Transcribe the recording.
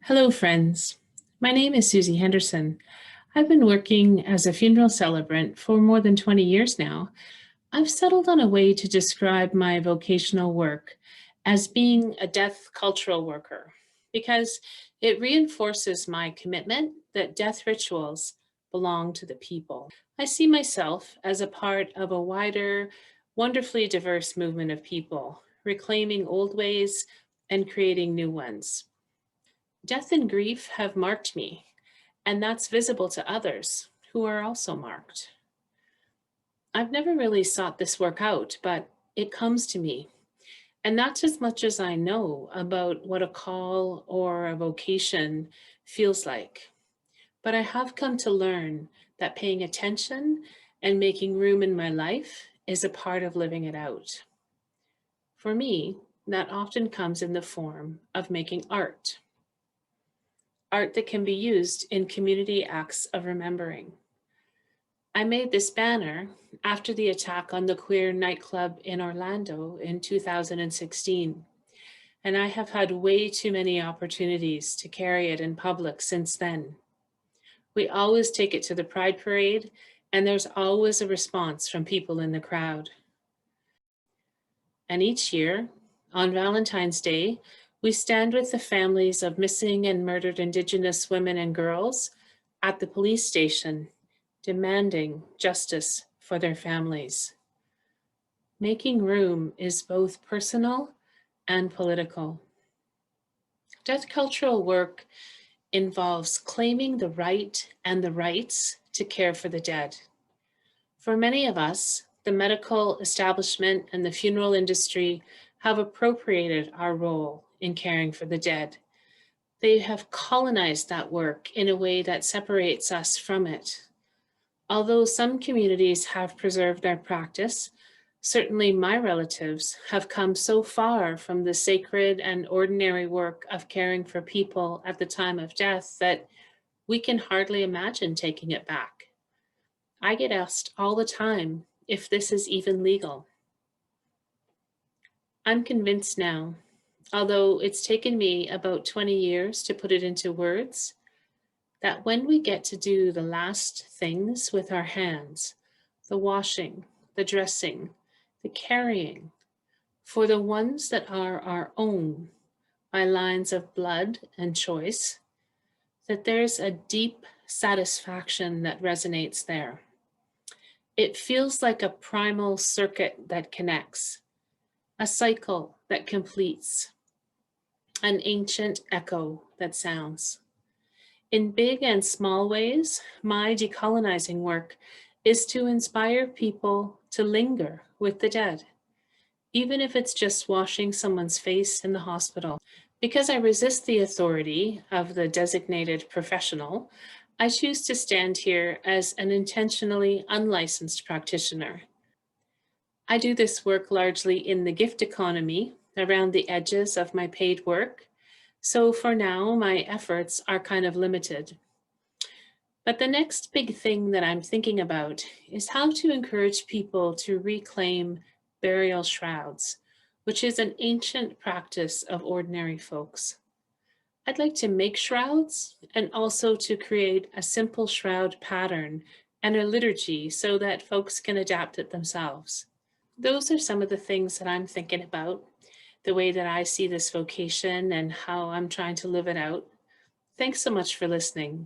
Hello, friends. My name is Susie Henderson. I've been working as a funeral celebrant for more than 20 years now. I've settled on a way to describe my vocational work as being a death cultural worker because it reinforces my commitment that death rituals belong to the people. I see myself as a part of a wider, wonderfully diverse movement of people, reclaiming old ways and creating new ones. Death and grief have marked me, and that's visible to others who are also marked. I've never really sought this work out, but it comes to me. And that's as much as I know about what a call or a vocation feels like. But I have come to learn that paying attention and making room in my life is a part of living it out. For me, that often comes in the form of making art. Art that can be used in community acts of remembering. I made this banner after the attack on the queer nightclub in Orlando in 2016, and I have had way too many opportunities to carry it in public since then. We always take it to the Pride Parade, and there's always a response from people in the crowd. And each year, on Valentine's Day, we stand with the families of missing and murdered Indigenous women and girls at the police station, demanding justice for their families. Making room is both personal and political. Death cultural work involves claiming the right and the rights to care for the dead. For many of us, the medical establishment and the funeral industry have appropriated our role in caring for the dead. They have colonized that work in a way that separates us from it. Although some communities have preserved their practice, certainly my relatives have come so far from the sacred and ordinary work of caring for people at the time of death that we can hardly imagine taking it back. I get asked all the time if this is even legal. I'm convinced now, although it's taken me about 20 years to put it into words, that when we get to do the last things with our hands, the washing, the dressing, the carrying, for the ones that are our own by lines of blood and choice, that there's a deep satisfaction that resonates there. It feels like a primal circuit that connects, a cycle that completes, an ancient echo that sounds. In big and small ways, my decolonizing work is to inspire people to linger with the dead, even if it's just washing someone's face in the hospital. Because I resist the authority of the designated professional, I choose to stand here as an intentionally unlicensed practitioner. I do this work largely in the gift economy, around the edges of my paid work, so for now my efforts are kind of limited. But the next big thing that I'm thinking about is how to encourage people to reclaim burial shrouds, which is an ancient practice of ordinary folks. I'd like to make shrouds and also to create a simple shroud pattern and a liturgy so that folks can adapt it themselves. Those are some of the things that I'm thinking about, the way that I see this vocation and how I'm trying to live it out. Thanks so much for listening.